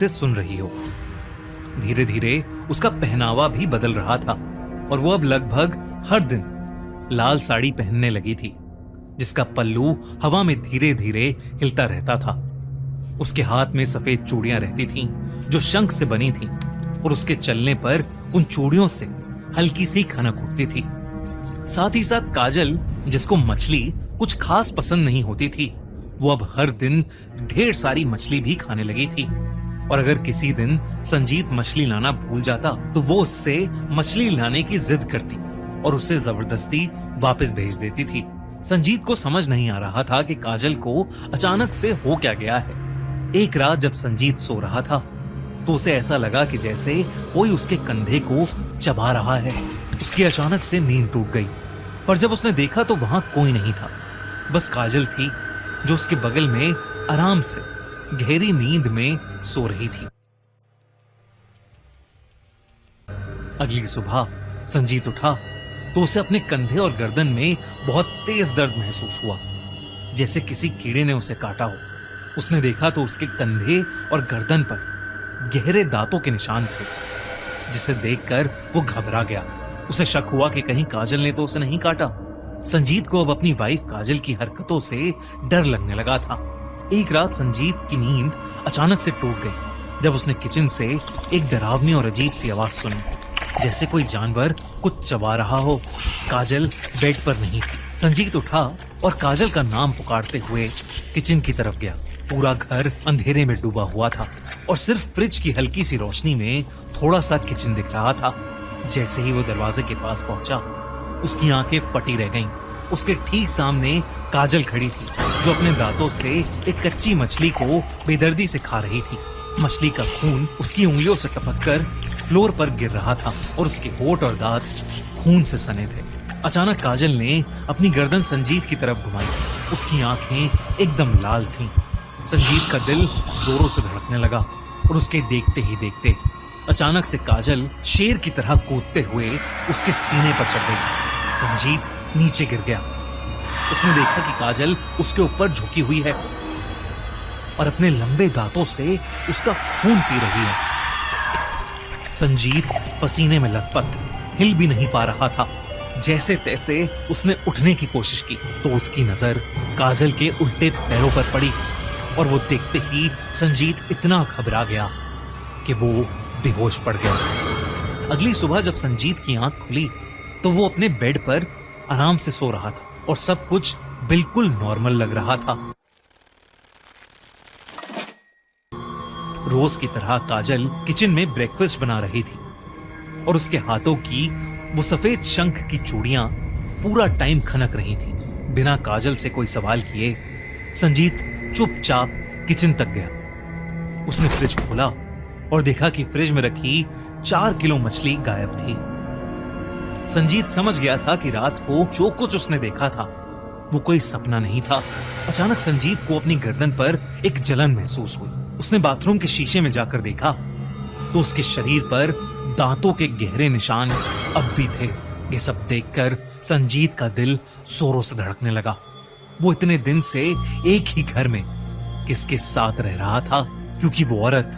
से सुन रही हो। धीरे धीरे उसका पहनावा भी बदल रहा था और वो अब लगभग हर दिन लाल साड़ी पहनने लगी थी, जिसका पल्लू हवा में धीरे धीरे हिलता रहता था। उसके हाथ में सफेद चूड़ियां रहती थीं, जो शंख से बनी थीं, और उसके चलने पर उन चूड़ियों से हल्की सी खनक उठती थी। साथ ही साथ काजल, जिसको मछली कुछ खास पसंद नहीं होती थी, वो अब हर दिन ढेर सारी मछली भी खाने लगी थी। और अगर किसी दिन संजीत मछली लाना भूल जाता तो वो उससे मछली लाने की जिद करती और उसे जबरदस्ती वापस भेज देती थी। संजीत को समझ नहीं आ रहा था कि काजल को अचानक से हो क्या गया है। एक रात जब संजीत सो रहा था तो उसे ऐसा लगा कि जैसे कोई उसके कंधे को चबा रहा है। उसकी अचानक से नींद टूट गई, पर जब उसने देखा तो वहां कोई नहीं था, बस काजल थी जो उसके बगल में आराम से गहरी नींद में सो रही थी। अगली सुबह संजीत उठा तो उसे अपने कंधे और गर्दन में बहुत तेज दर्द महसूस हुआ, जैसे किसी कीड़े ने उसे काटा हो। उसने देखा तो उसके कंधे और गर्दन पर गहरे दांतों के निशान थे, जिसे देखकर वो घबरा गया। उसे शक हुआ कि कहीं काजल ने तो उसे नहीं काटा। संजीत को अब अपनी वाइफ काजल की हरकतों से डर लगने लगा था। एक रात संजीत की नींद अचानक से टूट गई जब उसने किचन से एक डरावनी और अजीब सी आवाज सुनी, जैसे कोई जानवर कुछ चबा रहा हो। काजल बेड पर नहीं थी। संजीत उठा और काजल का नाम पुकारते हुए किचन की तरफ गया। पूरा घर अंधेरे में डूबा हुआ था और सिर्फ फ्रिज की हल्की सी रोशनी में थोड़ा सा किचन दिख रहा था। जैसे ही वो दरवाजे के पास पहुंचा, उसकी आंखें फटी रह गईं। उसके ठीक सामने काजल खड़ी थी, जो अपने दांतों से एक कच्ची मछली को बेदर्दी से खा रही थी। मछली का खून उसकी उंगलियों से टपककर फ्लोर पर गिर रहा था और उसके होंठ और दांत खून से सने थे। अचानक काजल ने अपनी गर्दन संजीत की तरफ घुमाई। उसकी आंखें एकदम लाल थीं। संजीत का दिल जोरों से धड़कने लगा और उसके देखते ही देखते अचानक से काजल शेर की तरह कूदते हुए उसके सीने पर चढ़ गई। संजीत नीचे गिर गया। उसने देखा कि काजल उसके ऊपर झुकी हुई है और अपने लंबे दांतों से उसका खून पी रही है। संजीत पसीने में लथपथ, हिल भी नहीं पा रहा था। जैसे तैसे उसने उठने की कोशिश की तो उसकी नजर काजल के उल्टे पैरों पर पड़ी और वो देखते ही संजीत इतना घबरा गया कि वो बेहोश पड़ गया। अगली सुबह जब संजीत की आंख खुली तो वो अपने बेड पर आराम से सो रहा था और सब कुछ बिल्कुल नॉर्मल लग रहा था। रोज की तरह काजल किचन में ब्रेकफास्ट बना रही थी और उसके हाथों की वो सफेद शंख की चूड़ियां पूरा टाइम खनक रही थी। बिना काजल से कोई सवाल किए संजीत चुपचाप किचन तक गया। उसने फ्रिज खोला और देखा कि फ्रिज में रखी 4 किलो मछली गायब थी। संजीत समझ गया था कि रात को जो कुछ उसने देखा था वो कोई सपना नहीं था। अचानक संजीत को अपनी गर्दन पर एक जलन महसूस हुई। उसने बाथरूम के शीशे में जाकर देखा तो उसके शरीर पर दांतों के गहरे निशान अब भी थे। ये सब देखकर संजीत का दिल जोरों से धड़कने लगा। वो इतने दिन से एक ही घर में किसके साथ रह रहा था, क्योंकि वो औरत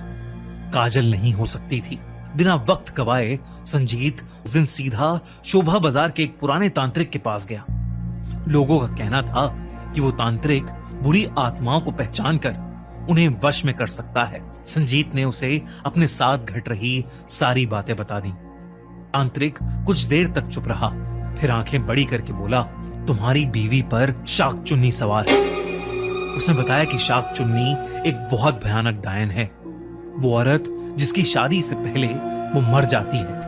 काजल नहीं हो सकती थी। बिना वक्त गवाए संजीत उस दिन सीधा शोभा बाजार के एक पुराने तांत्रिक के पास गया। लोगों का कहना था कि वो तांत्रिक बुरी आत्माओं को पहचान कर उन्हें वश में कर सकता है। संजीत ने उसे अपने साथ घट रही सारी बातें बता दी। तांत्रिक कुछ देर तक चुप रहा, फिर आंखें बड़ी करके बोला, तुम्हारी बीवी पर शाक चुन्नी सवार है। उसने बताया कि शाक चुन्नी एक बहुत भयानक डायन है। वो औरत जिसकी शादी से पहले वो मर जाती है,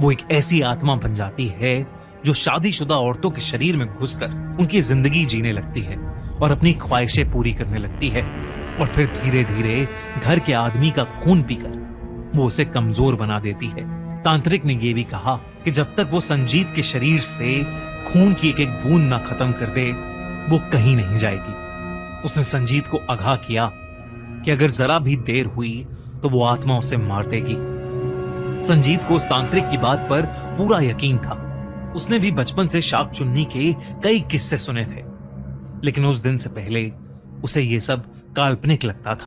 वो एक ऐसी आत्मा बन जाती है जो शादीशुदा औरतों के शरीर में घुसकर उनकी जिंदगी जीने लगती है और अपनी ख्वाहिशें पूरी करने लगती है। और फिर धीरे धीरे घर के आदमी का खून पीकर वो उसे कमजोर बना देती है। तांत्रिक ने यह भी कहा कि जब तक वो संजीत के शरीर से खून की एक एक बूंद ना खत्म कर दे, वो कहीं नहीं जाएगी। उसने संजीत को आगाह किया कि अगर जरा भी देर हुई तो वो आत्मा उसे मार देगी। संजीत को उस तांत्रिक की बात पर पूरा यकीन था। उसने भी बचपन से शाक चुन्नी के कई किस्से सुने थे, लेकिन उस दिन से पहले उसे ये सब काल्पनिक लगता था।